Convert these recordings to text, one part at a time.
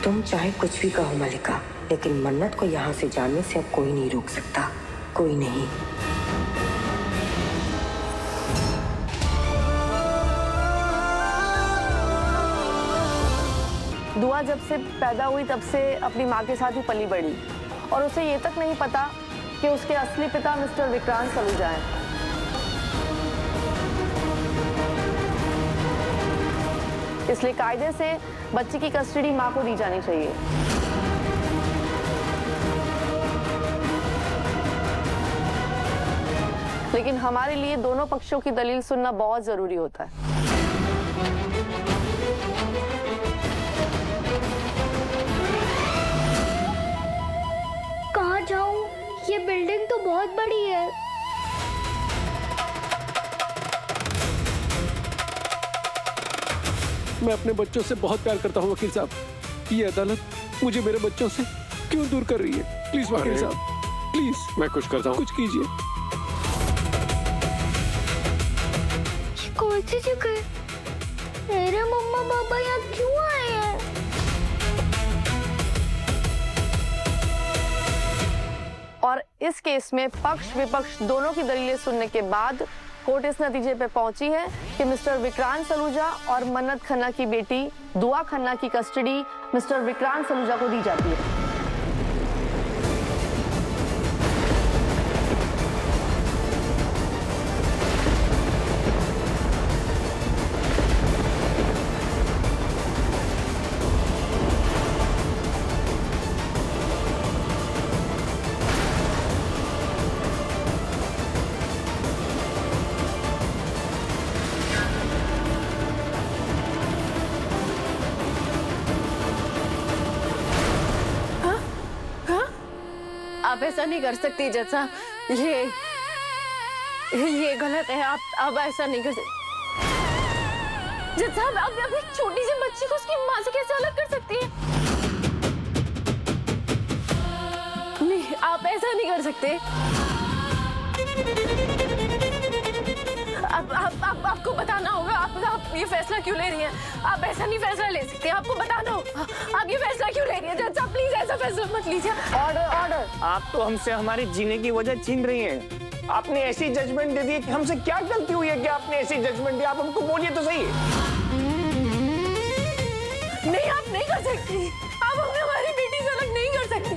तुम चाहे कुछ भी कहो मलिका, लेकिन मन्नत को यहाँ से जाने से अब कोई नहीं रोक सकता, कोई नहीं। दुआ जब से पैदा हुई तब से अपनी माँ के साथ ही पली बढ़ी और उसे ये तक नहीं पता कि उसके असली पिता मिस्टर विक्रांत सलूजा हैं। इसलिए कायदे से बच्चे की कस्टडी माँ को दी जानी चाहिए। लेकिन हमारे लिए दोनों पक्षों की दलील सुनना बहुत जरूरी होता है। कहाँ जाऊं? ये बिल्डिंग तो बहुत बड़ी है। मैं अपने बच्चों से बहुत प्यार करता हूँ वकील साहब। ये अदालत मुझे मेरे बच्चों से क्यों दूर कर रही है? प्लीज वकील साहब, प्लीज। मैं कुछ करता हूँ, कुछ कीजिए। कौन सी जगह? मेरे मम्मा पापा यहाँ क्यों आए हैं? और इस केस में पक्ष विपक्ष दोनों की दलीलें सुनने के बाद कोर्ट इस नतीजे पे पहुंची है कि मिस्टर विक्रांत सलूजा और मन्नत खन्ना की बेटी दुआ खन्ना की कस्टडी मिस्टर विक्रांत सलूजा को दी जाती है। आप ऐसा नहीं कर सकती जज साहब, ये गलत है। आप ऐसा नहीं कर सकते जज साहब। आप एक छोटी सी बच्ची को उसकी माँ से कैसे अलग कर सकती हैं? नहीं, आप ऐसा नहीं कर सकते। आपको बताना होगा। आप ये फैसला क्यों ले रही हैं? आप ऐसा नहीं फैसला ले सकते, आपको बताना होगा। आप ये फैसला क्यों ले रही हैं? जज साहब प्लीज ऐसा फैसला मत लीजिए। Order order. आप तो हमसे हमारे जीने की वजह छीन रही हैं। आपने ऐसी जजमेंट दे दी है कि हमसे क्या गलती हुई है कि आपने ऐसी जजमेंट दी? आप हमको बोलिए तो सही। नहीं, आप नहीं कर सकती। आप हमें हमारी बेटी से अलग नहीं कर सकती।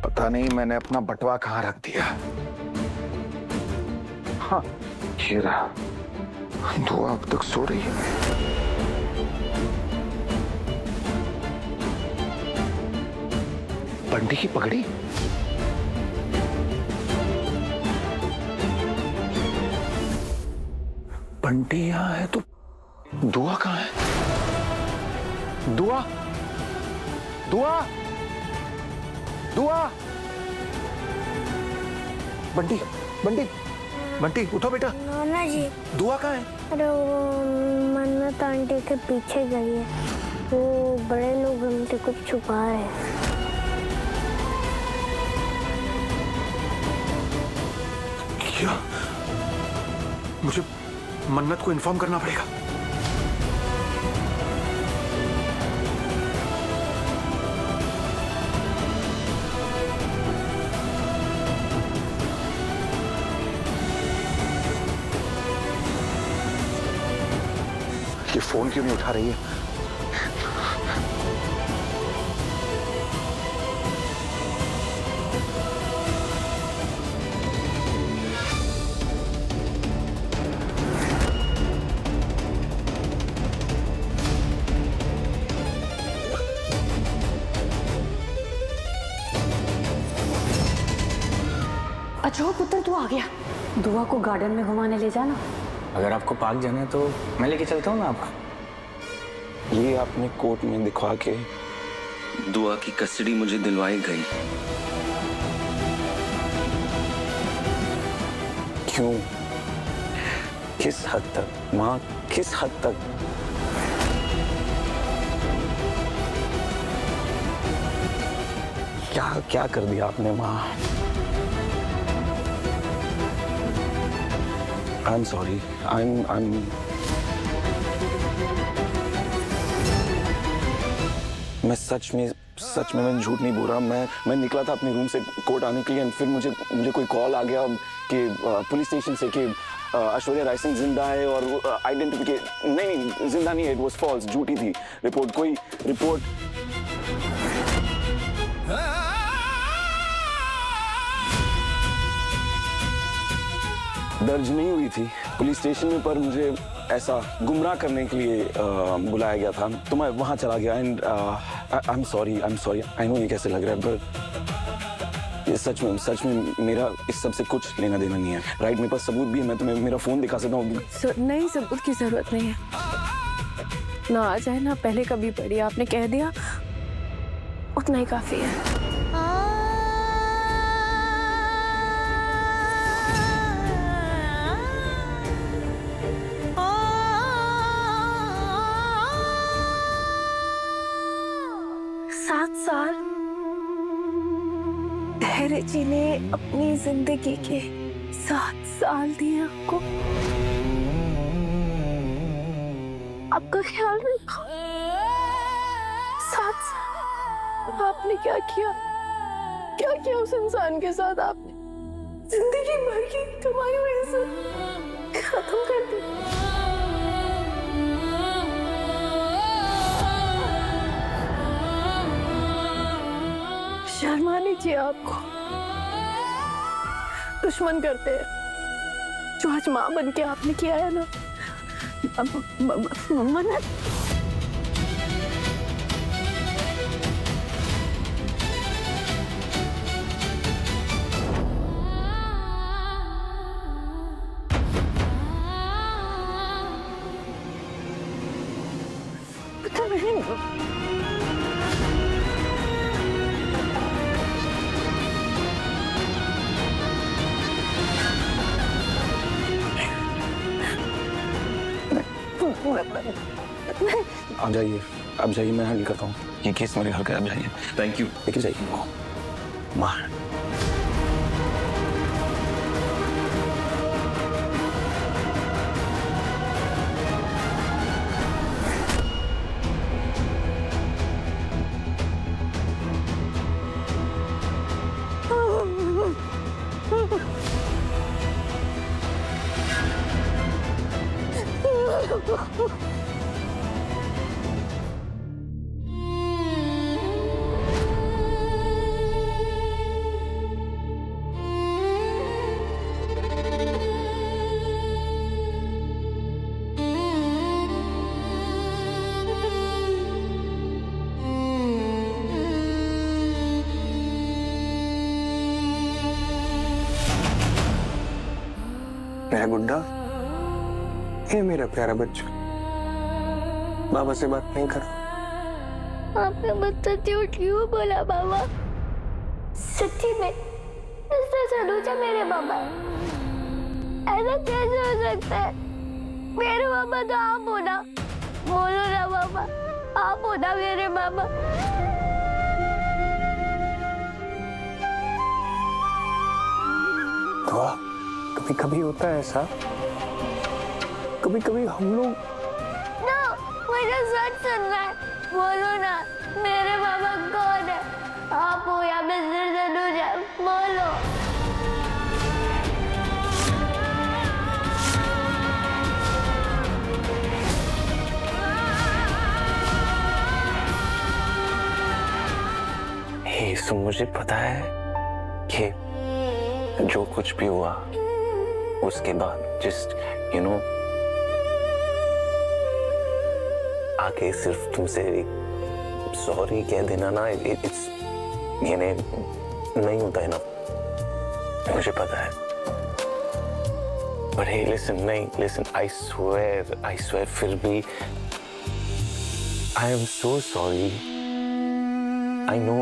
पता नहीं मैंने अपना बटवा कहाँ रख दिया। हाँ, ये रहा। दुआ अब तक सो रही है। बंटी की पगड़ी। बंटी यहाँ है तो दुआ कहाँ है? दुआ, दुआ, दुआ। बंटी, बंटी, बंटी उठो बेटा। नाना जी। दुआ कहाँ है? अरे वो मन्नत आंटी के पीछे गई है। वो बड़े लोग हमसे कुछ छुपा रहे हैं। क्या? मुझे मन्नत को इन्फॉर्म करना पड़ेगा। ये फोन क्यों नहीं उठा रही है? अच्छा पुत्र, तू आ गया। दुआ को गार्डन में घुमाने ले जाना। अगर आपको पार्क जाना है तो मैं लेके चलता हूँ ना आपको। ये आपने कोर्ट में दिखवा के दुआ की कस्टडी मुझे दिलवाई गई। क्यों? किस हद तक माँ, किस हद तक? क्या क्या कर दिया आपने माँ? I'm sorry. I'm मैं सच में मैं झूठ नहीं बोल रहा। मैं निकला था अपने रूम से कोर्ट आने के लिए, फिर मुझे कोई कॉल आ गया कि पुलिस स्टेशन से कि ऐश्वर्या राय सिंह जिंदा है और आइडेंटिफिकेशन नहीं जिंदा नहीं है, इट वाज फॉल्स, झूठी थी रिपोर्ट, कोई रिपोर्ट दर्ज नहीं हुई थी पुलिस स्टेशन में, पर मुझे ऐसा गुमराह करने के लिए बुलाया गया था, तो मैं वहां चला गया। And I am sorry, I know ये कैसे लग रहा है, पर ये सच में मेरा इस सब से कुछ लेना देना नहीं है। राइट, मेरे पास सबूत भी है, मैं तुम्हें मेरा फोन दिखा सकता हूँ। नहीं, सबूत की जरूरत नहीं है। ना आ जाए ना पहले कभी पड़ी, आपने कह दिया उतना ही काफी है। धैर्य जी ने अपनी जिंदगी के 7 साल दिए आपको, आपका ख्याल रखा। 7 साल आपने क्या किया उस इंसान के साथ? आपने जिंदगी भर की कमाई हुई इज्जत खत्म कर दी। शर्म आनी चाहिए आपको। दुश्मन करते हैं जो आज मां बन के आपने किया है ना, मन्नत। पता नहीं आप जाइए, मैं हैंडल करता हूँ ये केस, मेरे घर का। आप जाइए। Thank you. लेके जाइए मार। मेरा गुड्डा, ये मेरा प्यारा बच्चा, बाबा से बात नहीं कर। आपने मुझसे झूठ क्यों बोला बाबा? सच्ची में मिस्टर सलूजा मेरे बाबा है? ऐसा कैसे हो सकता है? मेरे बाबा तो आप हो ना, बोलो ना बाबा, आप हो ना मेरे बाबा। तो कभी कभी होता है ऐसा, कभी कभी हम लोग ना, मुझे सच सुनना है, बोलो ना मेरे बाबा कौन है? आप हो या मिस्टर सलूजा, बोलो। हे, सो मुझे पता है कि जो कुछ भी हुआ उसके बाद जस्ट आके सिर्फ तुमसे सॉरी कह देना ना, इट्स नहीं होता है ना, मुझे पता है। पर हे लिसन, आई स्वेयर फिर भी I am so sorry. I know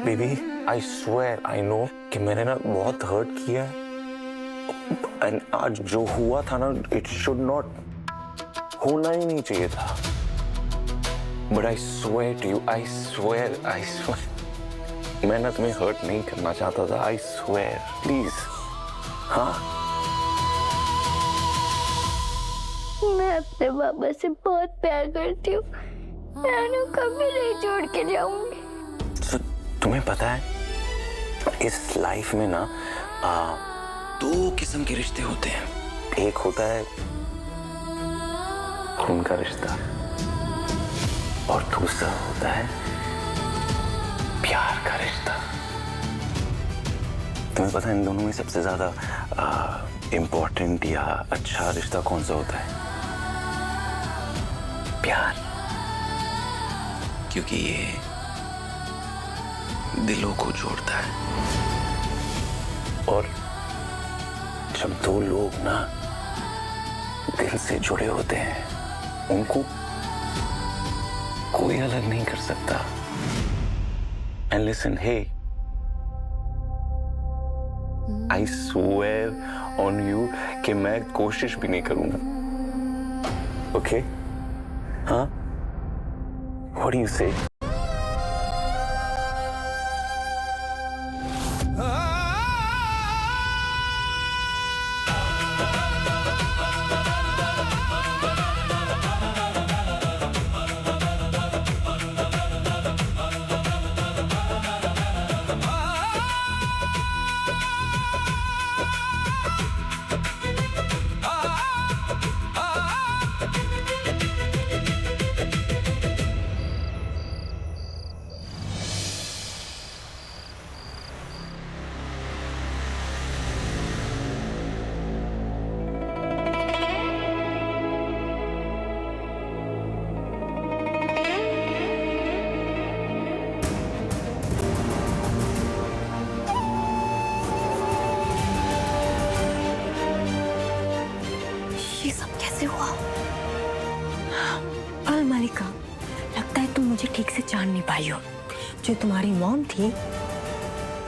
baby, I swear I know कि मैंने ना बहुत हर्ट किया है, एंड आज जो हुआ था ना, इट शुड नॉट होना ही नहीं चाहिए था। But I swear to you, I swear मैं ना तुम्हें हर्ट नहीं करना चाहता था। I swear, please. हाँ अपने मामा से बहुत प्यार करती हूँ। मैं उन्हें कभी नहीं छोड़ के जाऊंगी। तो तुम्हें पता है इस लाइफ में ना दो किस्म के रिश्ते होते हैं। एक होता है खून का रिश्ता और दूसरा होता है प्यार का रिश्ता। तुम्हें पता है इन दोनों में सबसे ज्यादा इम्पोर्टेंट या अच्छा रिश्ता कौन सा होता है? प्यार, क्योंकि ये दिलों को जोड़ता है। और जब दो लोग ना दिल से जुड़े होते हैं उनको कोई अलग नहीं कर सकता। And listen, hey, I swear on you कि मैं कोशिश भी नहीं करूंगा। ओके? हाँ? What do you say? ये सब कैसे हुआ? अल मालिका, लगता है तुम मुझे ठीक से जान नहीं पाई हो। जो तुम्हारी मॉम थी,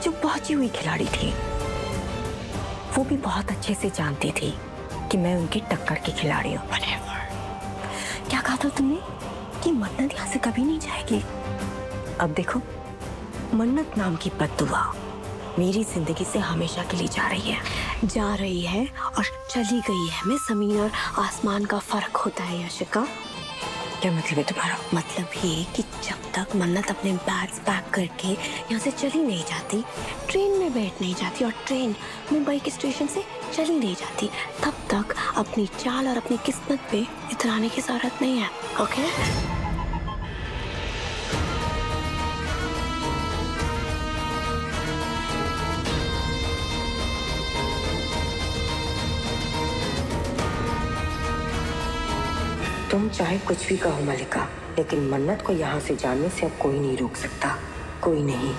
जो पहुंची हुई खिलाड़ी थी, वो भी बहुत अच्छे से जानती थी कि मैं उनकी टक्कर की खिलाड़ी हूँ। क्या कहा था तुमने कि मन्नत यहाँ से कभी नहीं जाएगी? अब देखो, मन्नत नाम की बद्दुआ मेरी जिंदगी से हमेशा के लिए जा रही है और चली गई है। मैं जमीन और आसमान का फर्क होता है यशिका। क्या मतलब है तुम्हारा? मतलब ये कि जब तक मन्नत अपने बैग्स पैक करके यहाँ से चली नहीं जाती, ट्रेन में बैठ नहीं जाती और ट्रेन मुंबई के स्टेशन से चली नहीं जाती, तब तक अपनी चाल और अपनी किस्मत पे इतराने की जरूरत नहीं है। ओके? तुम चाहे कुछ भी कहो मलिका, लेकिन मन्नत को यहाँ से जाने से अब कोई नहीं रोक सकता। कोई नहीं।